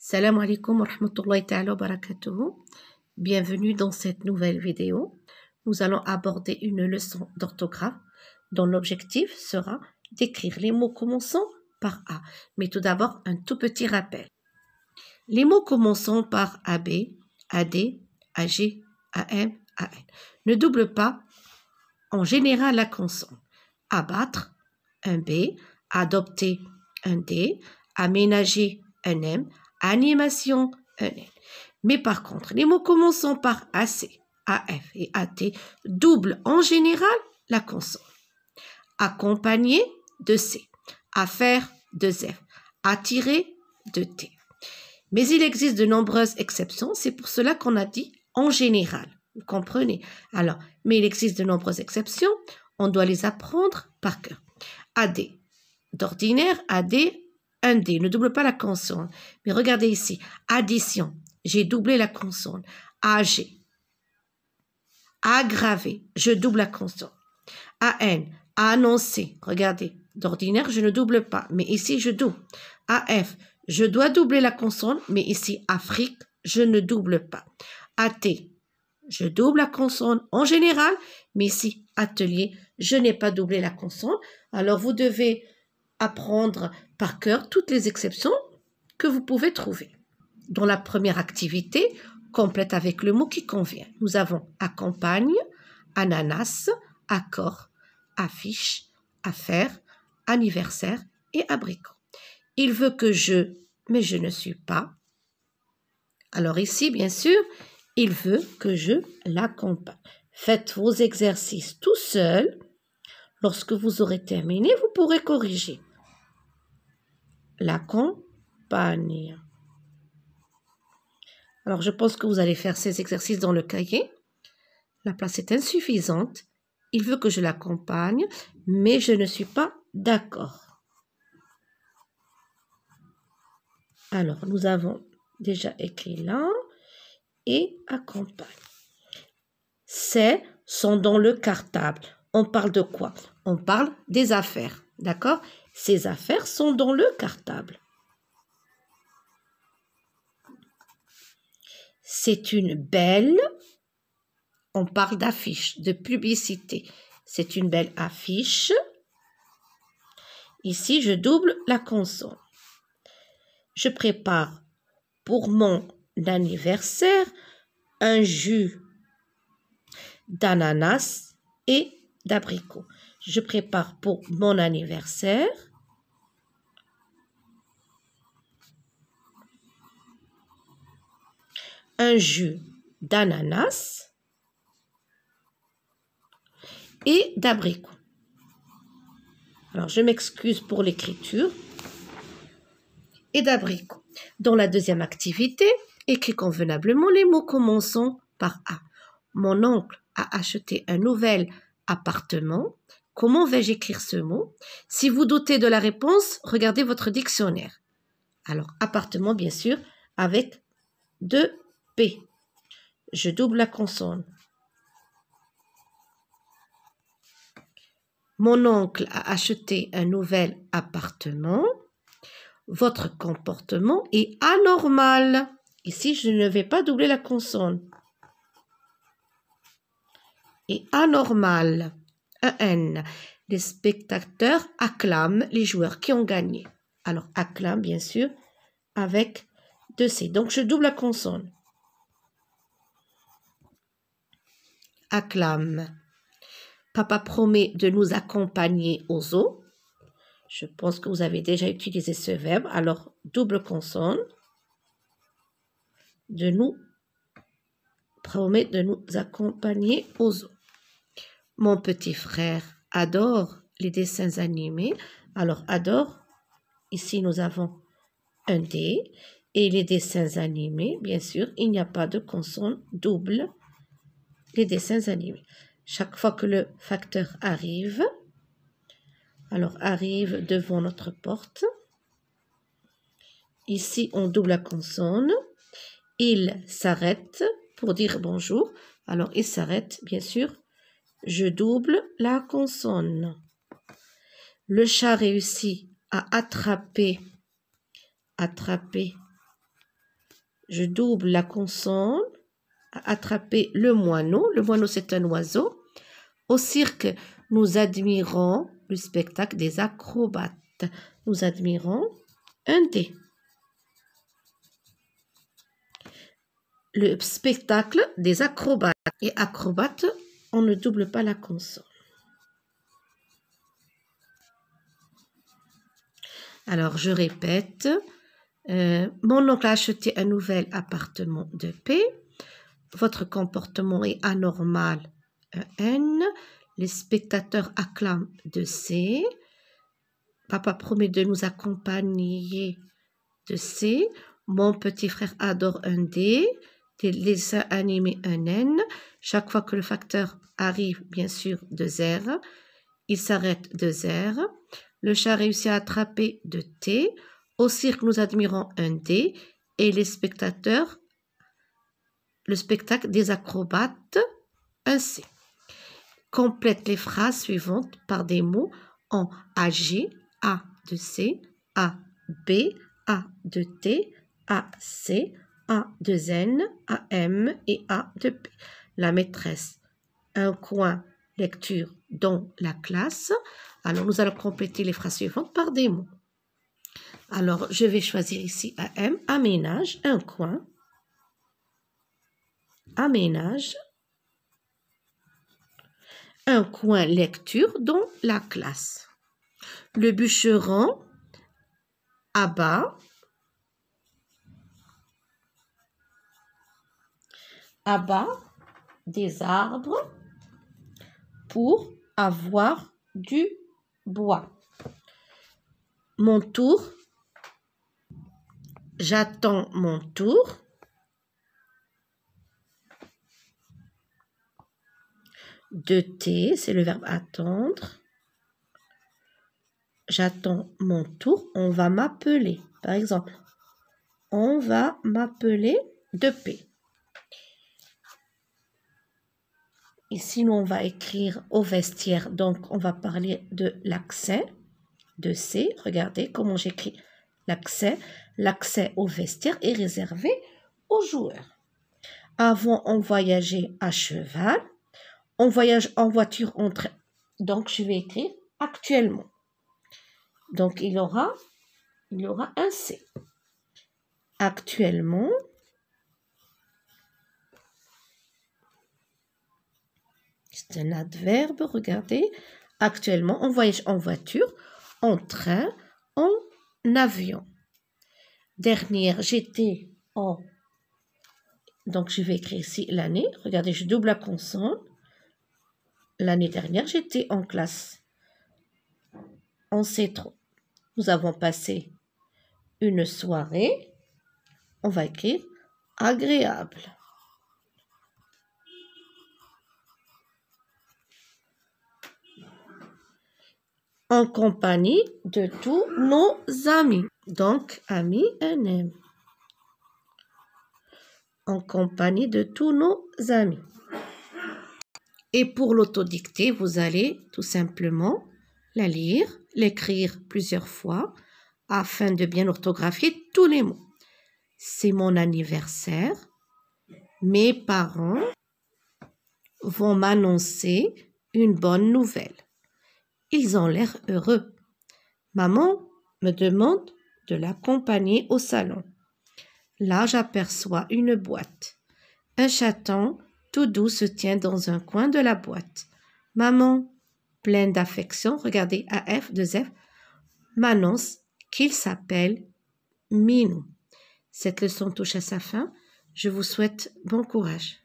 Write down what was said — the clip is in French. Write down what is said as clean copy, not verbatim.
Salam alaikum wa rahmatullahi ta'ala wa barakatuhu. Bienvenue dans cette nouvelle vidéo. Nous allons aborder une leçon d'orthographe dont l'objectif sera d'écrire les mots commençant par A. Mais tout d'abord, un tout petit rappel. Les mots commençant par AB, AD, AG, AM, AN ne doublent pas en général la consonne. Abattre, un B, adopter, un D, aménager, un M, animation, un N. Mais par contre, les mots commençant par AC, AF et AT doublent en général la consonne. Accompagné de C, affaire de F, attirer de T. Mais il existe de nombreuses exceptions, c'est pour cela qu'on a dit en général. Vous comprenez? Alors, mais il existe de nombreuses exceptions, on doit les apprendre par cœur. AD, d'ordinaire, AD, un D, ne double pas la consonne. Mais regardez ici, addition, j'ai doublé la consonne. AG, aggravé, je double la consonne. AN, annoncer, regardez, d'ordinaire, je ne double pas, mais ici, je double. AF, je dois doubler la consonne, mais ici, Afrique, je ne double pas. AT, je double la consonne en général, mais ici, atelier, je n'ai pas doublé la consonne. Alors, vous devez apprendre par cœur toutes les exceptions que vous pouvez trouver. Dans la première activité, complète avec le mot qui convient. Nous avons accompagne, ananas, accord, affiche, affaire, anniversaire et abricot. Il veut que je, mais je ne suis pas. Alors ici, bien sûr, il veut que je l'accompagne. Faites vos exercices tout seul. Lorsque vous aurez terminé, vous pourrez corriger. L'accompagne. Alors, je pense que vous allez faire ces exercices dans le cahier. La place est insuffisante. Il veut que je l'accompagne, mais je ne suis pas d'accord. Alors, nous avons déjà écrit là et accompagne. C'est sont dans le cartable. On parle de quoi? On parle des affaires, d'accord? Ces affaires sont dans le cartable. C'est une belle, on parle d'affiche, de publicité. C'est une belle affiche. Ici, je double la consonne. Je prépare pour mon anniversaire un jus d'ananas et d'abricot. Je prépare pour mon anniversaire un jus d'ananas et d'abricot. Alors, je m'excuse pour l'écriture. Et d'abricot. Dans la deuxième activité, écris convenablement les mots commençant par A. Mon oncle a acheté un nouvel appartement. Comment vais-je écrire ce mot? Si vous doutez de la réponse, regardez votre dictionnaire. Alors, appartement, bien sûr, avec 2 P. Je double la consonne. Mon oncle a acheté un nouvel appartement. Votre comportement est anormal. Ici, je ne vais pas doubler la consonne. Et anormal. Un N. Les spectateurs acclament les joueurs qui ont gagné. Alors, acclame, bien sûr, avec 2 C. Donc, je double la consonne. Acclame. Papa promet de nous accompagner au zoo. Je pense que vous avez déjà utilisé ce verbe. Alors, double consonne. Promet de nous accompagner au zoo. Mon petit frère adore les dessins animés. Alors, adore. Ici, nous avons un D. Et les dessins animés, bien sûr, il n'y a pas de consonne double. Les dessins animés. Chaque fois que le facteur arrive, alors arrive devant notre porte. Ici, on double la consonne. Il s'arrête pour dire bonjour. Alors, il s'arrête, bien sûr. Je double la consonne. Le chat réussit à attraper Je double la consonne, attraper le moineau. Le moineau, c'est un oiseau. Au cirque, nous admirons le spectacle des acrobates. Nous admirons un dé. Le spectacle des acrobates. Et acrobates, on ne double pas la consonne. Alors, je répète. Mon oncle a acheté un nouvel appartement de paix. Votre comportement est anormal, N. Les spectateurs acclament de C. Papa promet de nous accompagner de C. Mon petit frère adore un D. Des dessins animés un N. Chaque fois que le facteur arrive, bien sûr, de R, il s'arrête de R. Le chat réussit à attraper de T. Au cirque, nous admirons un D. Et les spectateurs, le spectacle des acrobates, un C. Complète les phrases suivantes par des mots en AG, A de C, A, B, A de T, A, C, A de N, A, M et A de P. La maîtresse, un coin lecture dans la classe. Alors, nous allons compléter les phrases suivantes par des mots. Alors, je vais choisir ici AM, aménage, un coin, aménage, un coin lecture dans la classe. Le bûcheron abat des arbres pour avoir du bois. Mon tour, j'attends mon tour. De thé, c'est le verbe attendre. J'attends mon tour, on va m'appeler. Par exemple, on va m'appeler de P. Ici, nous, on va écrire au vestiaire. Donc, on va parler de l'accès de C. Regardez comment j'écris l'accès. L'accès au vestiaire est réservé aux joueurs. Avant, on voyageait à cheval. On voyage en voiture en train. Donc, je vais écrire actuellement. Donc, il y aura un C. Actuellement, c'est un adverbe, regardez. Actuellement, on voyage en voiture, en train, en avion. Dernière, j'étais en... Donc, je vais écrire ici l'année. Regardez, je double la consonne. L'année dernière, j'étais en classe. En C3. Nous avons passé une soirée. On va écrire agréable. En compagnie de tous nos amis. Donc, amis, un M. En compagnie de tous nos amis. Et pour l'autodictée, vous allez tout simplement la lire, l'écrire plusieurs fois afin de bien orthographier tous les mots. C'est mon anniversaire. Mes parents vont m'annoncer une bonne nouvelle. Ils ont l'air heureux. Maman me demande de l'accompagner au salon. Là, j'aperçois une boîte. Un chaton tout doux se tient dans un coin de la boîte. Maman, pleine d'affection, regardez AF, 2F, m'annonce qu'il s'appelle Minou. Cette leçon touche à sa fin. Je vous souhaite bon courage.